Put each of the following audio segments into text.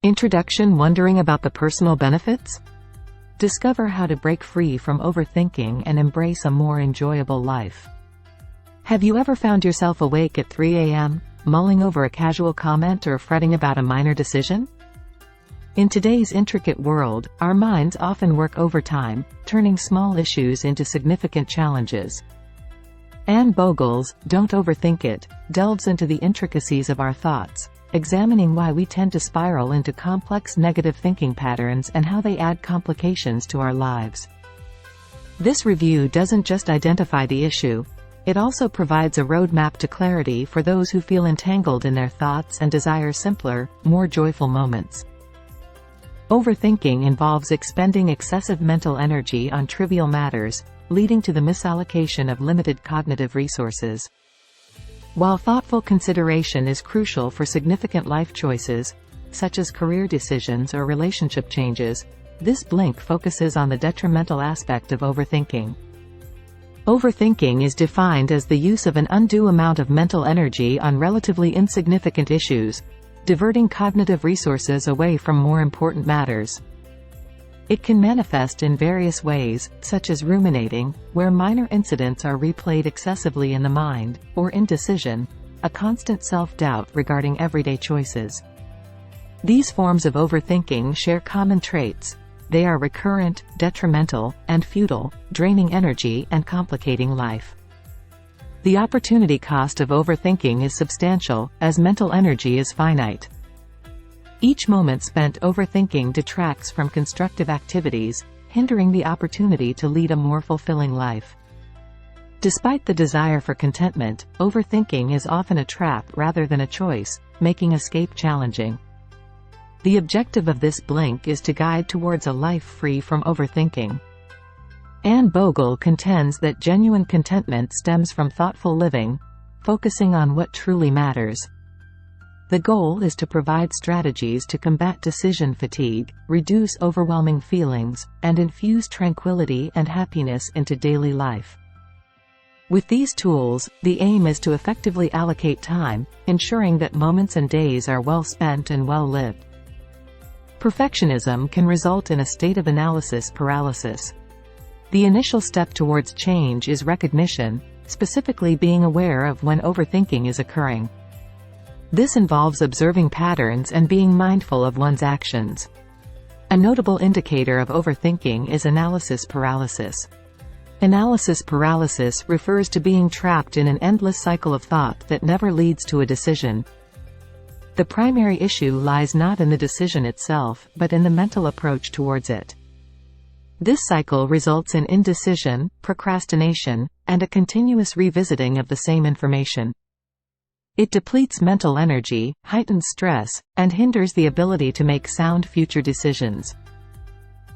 Introduction: wondering about the personal benefits? Discover how to break free from overthinking and embrace a more enjoyable life. Have you ever found yourself awake at 3 a.m., mulling over a casual comment or fretting about a minor decision? In today's intricate world, our minds often work overtime, turning small issues into significant challenges. Anne Bogel's "Don't Overthink It" delves into the intricacies of our thoughts, examining why we tend to spiral into complex negative thinking patterns and how they add complications to our lives. This review doesn't just identify the issue, it also provides a roadmap to clarity for those who feel entangled in their thoughts and desire simpler, more joyful moments. Overthinking involves expending excessive mental energy on trivial matters, leading to the misallocation of limited cognitive resources. While thoughtful consideration is crucial for significant life choices, such as career decisions or relationship changes, this blink focuses on the detrimental aspect of overthinking. Overthinking is defined as the use of an undue amount of mental energy on relatively insignificant issues, diverting cognitive resources away from more important matters. It can manifest in various ways, such as ruminating, where minor incidents are replayed excessively in the mind, or indecision, a constant self-doubt regarding everyday choices. These forms of overthinking share common traits. They are recurrent, detrimental, and futile, draining energy and complicating life. The opportunity cost of overthinking is substantial, as mental energy is finite. Each moment spent overthinking detracts from constructive activities, hindering the opportunity to lead a more fulfilling life. Despite the desire for contentment, overthinking is often a trap rather than a choice, making escape challenging. The objective of this blink is to guide towards a life free from overthinking. Anne Bogel contends that genuine contentment stems from thoughtful living, focusing on what truly matters. The goal is to provide strategies to combat decision fatigue, reduce overwhelming feelings, and infuse tranquility and happiness into daily life. With these tools, the aim is to effectively allocate time, ensuring that moments and days are well spent and well lived. Perfectionism can result in a state of analysis paralysis. The initial step towards change is recognition, specifically being aware of when overthinking is occurring. This involves observing patterns and being mindful of one's actions. A notable indicator of overthinking is analysis paralysis. Analysis paralysis refers to being trapped in an endless cycle of thought that never leads to a decision. The primary issue lies not in the decision itself, but in the mental approach towards it. This cycle results in indecision, procrastination, and a continuous revisiting of the same information. It depletes mental energy, heightens stress, and hinders the ability to make sound future decisions.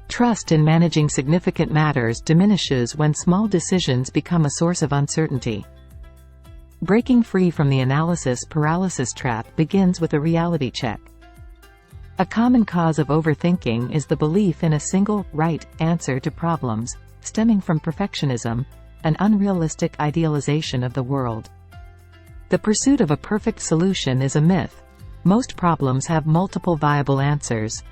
Trust in managing significant matters diminishes when small decisions become a source of uncertainty. Breaking free from the analysis paralysis trap begins with a reality check. A common cause of overthinking is the belief in a single, right, answer to problems, stemming from perfectionism, an unrealistic idealization of the world. The pursuit of a perfect solution is a myth. Most problems have multiple viable answers.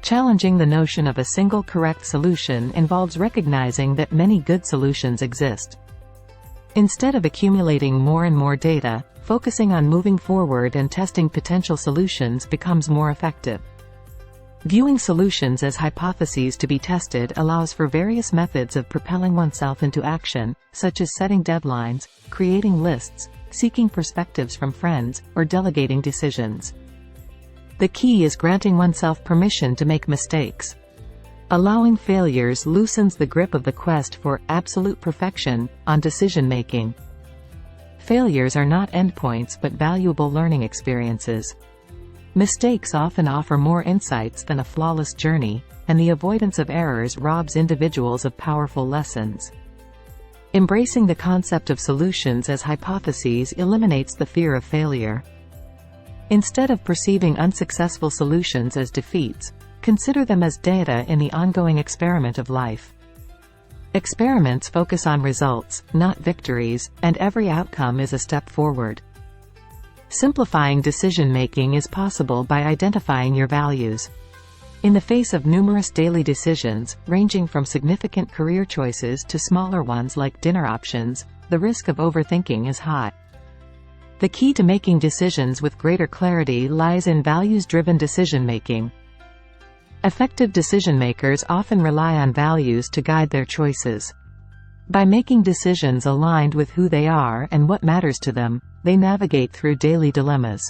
Challenging the notion of a single correct solution involves recognizing that many good solutions exist. Instead of accumulating more and more data, focusing on moving forward and testing potential solutions becomes more effective. Viewing solutions as hypotheses to be tested allows for various methods of propelling oneself into action, such as setting deadlines, creating lists, seeking perspectives from friends, or delegating decisions. The key is granting oneself permission to make mistakes. Allowing failures loosens the grip of the quest for absolute perfection on decision-making. Failures are not endpoints but valuable learning experiences. Mistakes often offer more insights than a flawless journey, and the avoidance of errors robs individuals of powerful lessons. Embracing the concept of solutions as hypotheses eliminates the fear of failure. Instead of perceiving unsuccessful solutions as defeats, consider them as data in the ongoing experiment of life. Experiments focus on results, not victories, and every outcome is a step forward. Simplifying decision-making is possible by identifying your values. In the face of numerous daily decisions, ranging from significant career choices to smaller ones like dinner options, the risk of overthinking is high. The key to making decisions with greater clarity lies in values-driven decision-making. Effective decision-makers often rely on values to guide their choices. By making decisions aligned with who they are and what matters to them, they navigate through daily dilemmas.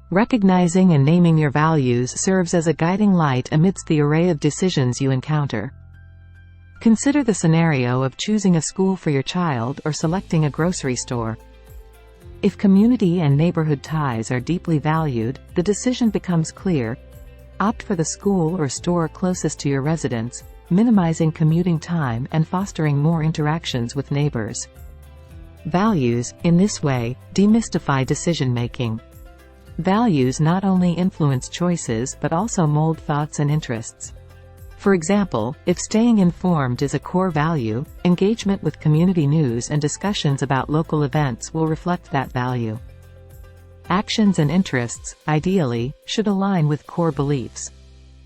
Recognizing and naming your values serves as a guiding light amidst the array of decisions you encounter. Consider the scenario of choosing a school for your child or selecting a grocery store. If community and neighborhood ties are deeply valued, the decision becomes clear. Opt for the school or store closest to your residence, minimizing commuting time and fostering more interactions with neighbors. Values, in this way, demystify decision-making. Values not only influence choices but also mold thoughts and interests. For example, if staying informed is a core value, engagement with community news and discussions about local events will reflect that value. Actions and interests, ideally, should align with core beliefs.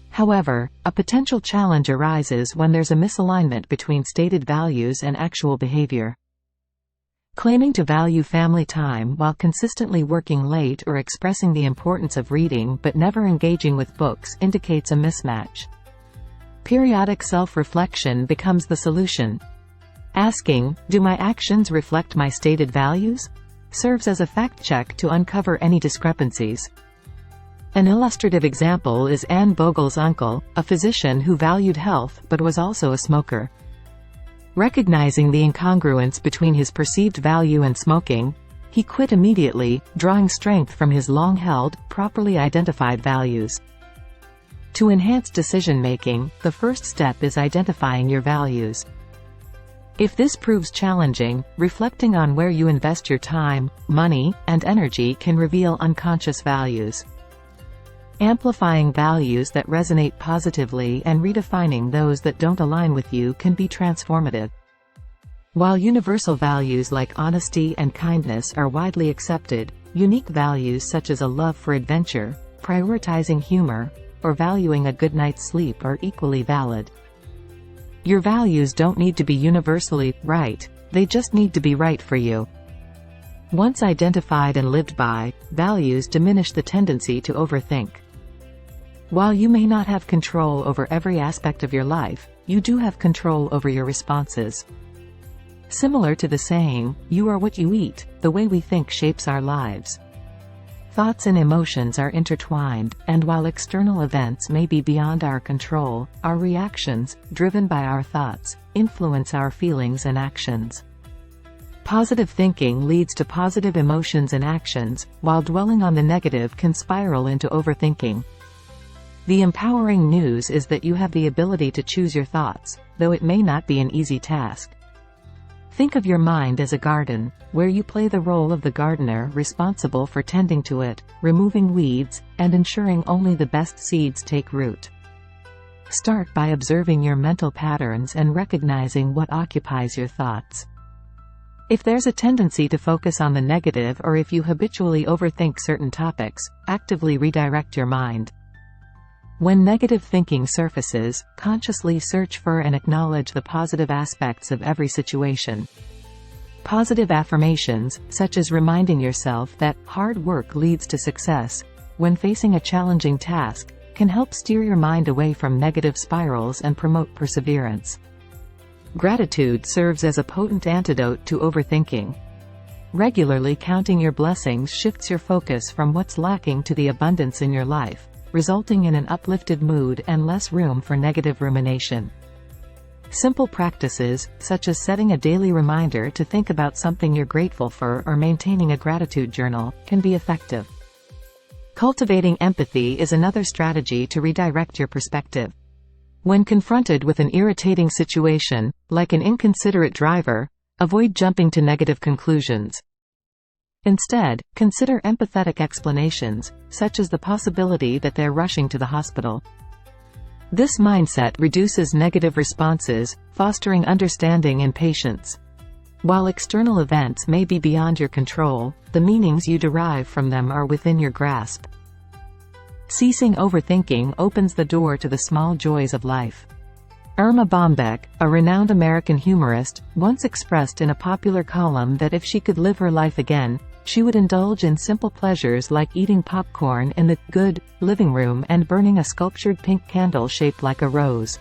However, a potential challenge arises when there's a misalignment between stated values and actual behavior. Claiming to value family time while consistently working late or expressing the importance of reading but never engaging with books indicates a mismatch. Periodic self-reflection becomes the solution. Asking, "Do my actions reflect my stated values?" serves as a fact-check to uncover any discrepancies. An illustrative example is Anne Bogel's uncle, a physician who valued health but was also a smoker. Recognizing the incongruence between his perceived value and smoking, he quit immediately, drawing strength from his long-held, properly identified values. To enhance decision-making, the first step is identifying your values. If this proves challenging, reflecting on where you invest your time, money, and energy can reveal unconscious values. Amplifying values that resonate positively and redefining those that don't align with you can be transformative. While universal values like honesty and kindness are widely accepted, unique values such as a love for adventure, prioritizing humor, or valuing a good night's sleep are equally valid. Your values don't need to be universally right, they just need to be right for you. Once identified and lived by, values diminish the tendency to overthink. While you may not have control over every aspect of your life, you do have control over your responses. Similar to the saying, "You are what you eat," the way we think shapes our lives. Thoughts and emotions are intertwined, and while external events may be beyond our control, our reactions, driven by our thoughts, influence our feelings and actions. Positive thinking leads to positive emotions and actions, while dwelling on the negative can spiral into overthinking. The empowering news is that you have the ability to choose your thoughts, though it may not be an easy task. Think of your mind as a garden, where you play the role of the gardener responsible for tending to it, removing weeds, and ensuring only the best seeds take root. Start by observing your mental patterns and recognizing what occupies your thoughts. If there's a tendency to focus on the negative or if you habitually overthink certain topics, actively redirect your mind. When negative thinking surfaces, consciously search for and acknowledge the positive aspects of every situation. Positive affirmations, such as reminding yourself that hard work leads to success, when facing a challenging task, can help steer your mind away from negative spirals and promote perseverance. Gratitude serves as a potent antidote to overthinking. Regularly counting your blessings shifts your focus from what's lacking to the abundance in your life, resulting in an uplifted mood and less room for negative rumination. Simple practices, such as setting a daily reminder to think about something you're grateful for or maintaining a gratitude journal, can be effective. Cultivating empathy is another strategy to redirect your perspective. When confronted with an irritating situation, like an inconsiderate driver, avoid jumping to negative conclusions. Instead, consider empathetic explanations, such as the possibility that they're rushing to the hospital. This mindset reduces negative responses, fostering understanding and patience. While external events may be beyond your control, the meanings you derive from them are within your grasp. Ceasing overthinking opens the door to the small joys of life. Irma Bombeck, a renowned American humorist, once expressed in a popular column that if she could live her life again, she would indulge in simple pleasures like eating popcorn in the good living room and burning a sculptured pink candle shaped like a rose.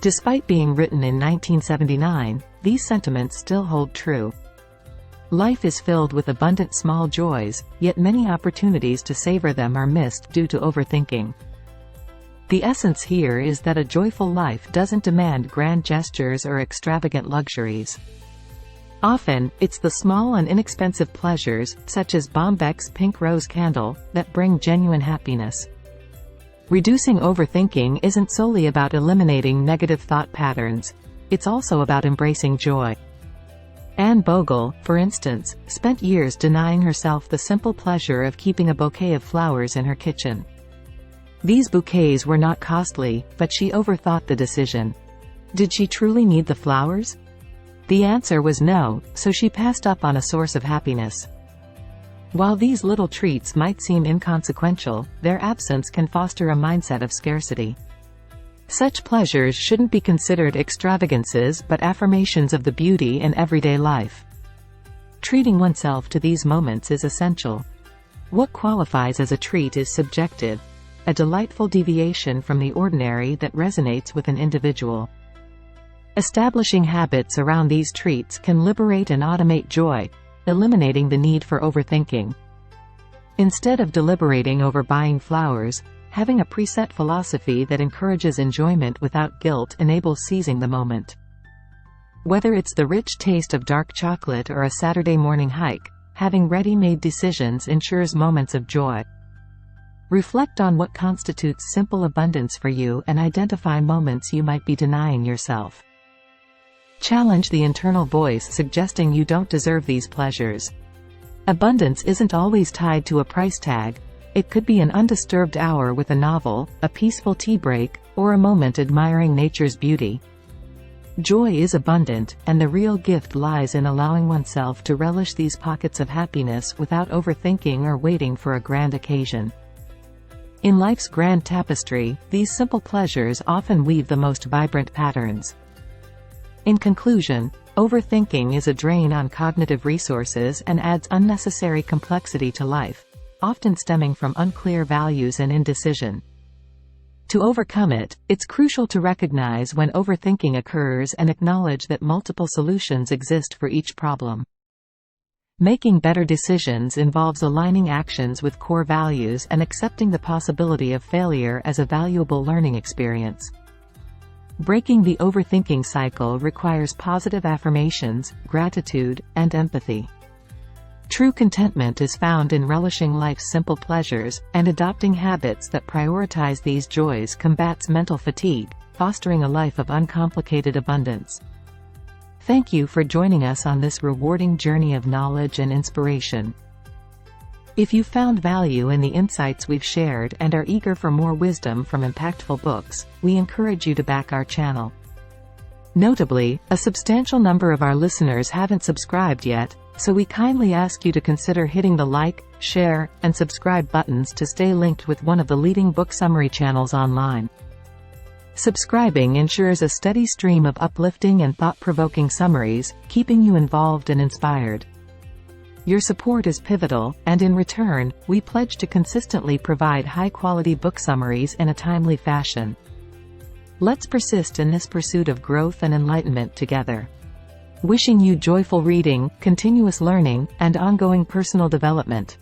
Despite being written in 1979, these sentiments still hold true. Life is filled with abundant small joys, yet many opportunities to savor them are missed due to overthinking. The essence here is that a joyful life doesn't demand grand gestures or extravagant luxuries. Often, it's the small and inexpensive pleasures, such as Bombeck's pink rose candle, that bring genuine happiness. Reducing overthinking isn't solely about eliminating negative thought patterns. It's also about embracing joy. Anne Bogel, for instance, spent years denying herself the simple pleasure of keeping a bouquet of flowers in her kitchen. These bouquets were not costly, but she overthought the decision. Did she truly need the flowers? The answer was no, so she passed up on a source of happiness. While these little treats might seem inconsequential, their absence can foster a mindset of scarcity. Such pleasures shouldn't be considered extravagances but affirmations of the beauty in everyday life. Treating oneself to these moments is essential. What qualifies as a treat is subjective, a delightful deviation from the ordinary that resonates with an individual. Establishing habits around these treats can liberate and automate joy, eliminating the need for overthinking. Instead of deliberating over buying flowers, having a preset philosophy that encourages enjoyment without guilt enables seizing the moment. Whether it's the rich taste of dark chocolate or a Saturday morning hike, having ready-made decisions ensures moments of joy. Reflect on what constitutes simple abundance for you and identify moments you might be denying yourself. Challenge the internal voice suggesting you don't deserve these pleasures. Abundance isn't always tied to a price tag. It could be an undisturbed hour with a novel, a peaceful tea break, or a moment admiring nature's beauty. Joy is abundant, and the real gift lies in allowing oneself to relish these pockets of happiness without overthinking or waiting for a grand occasion. In life's grand tapestry, these simple pleasures often weave the most vibrant patterns. In conclusion, overthinking is a drain on cognitive resources and adds unnecessary complexity to life, often stemming from unclear values and indecision. To overcome it, it's crucial to recognize when overthinking occurs and acknowledge that multiple solutions exist for each problem. Making better decisions involves aligning actions with core values and accepting the possibility of failure as a valuable learning experience. Breaking the overthinking cycle requires positive affirmations, gratitude, and empathy. True contentment is found in relishing life's simple pleasures, and adopting habits that prioritize these joys combats mental fatigue, fostering a life of uncomplicated abundance. Thank you for joining us on this rewarding journey of knowledge and inspiration. If you found value in the insights we've shared and are eager for more wisdom from impactful books, we encourage you to back our channel. Notably, a substantial number of our listeners haven't subscribed yet, so we kindly ask you to consider hitting the like, share, and subscribe buttons to stay linked with one of the leading book summary channels online. Subscribing ensures a steady stream of uplifting and thought-provoking summaries, keeping you involved and inspired. Your support is pivotal, and in return, we pledge to consistently provide high-quality book summaries in a timely fashion. Let's persist in this pursuit of growth and enlightenment together. Wishing you joyful reading, continuous learning, and ongoing personal development.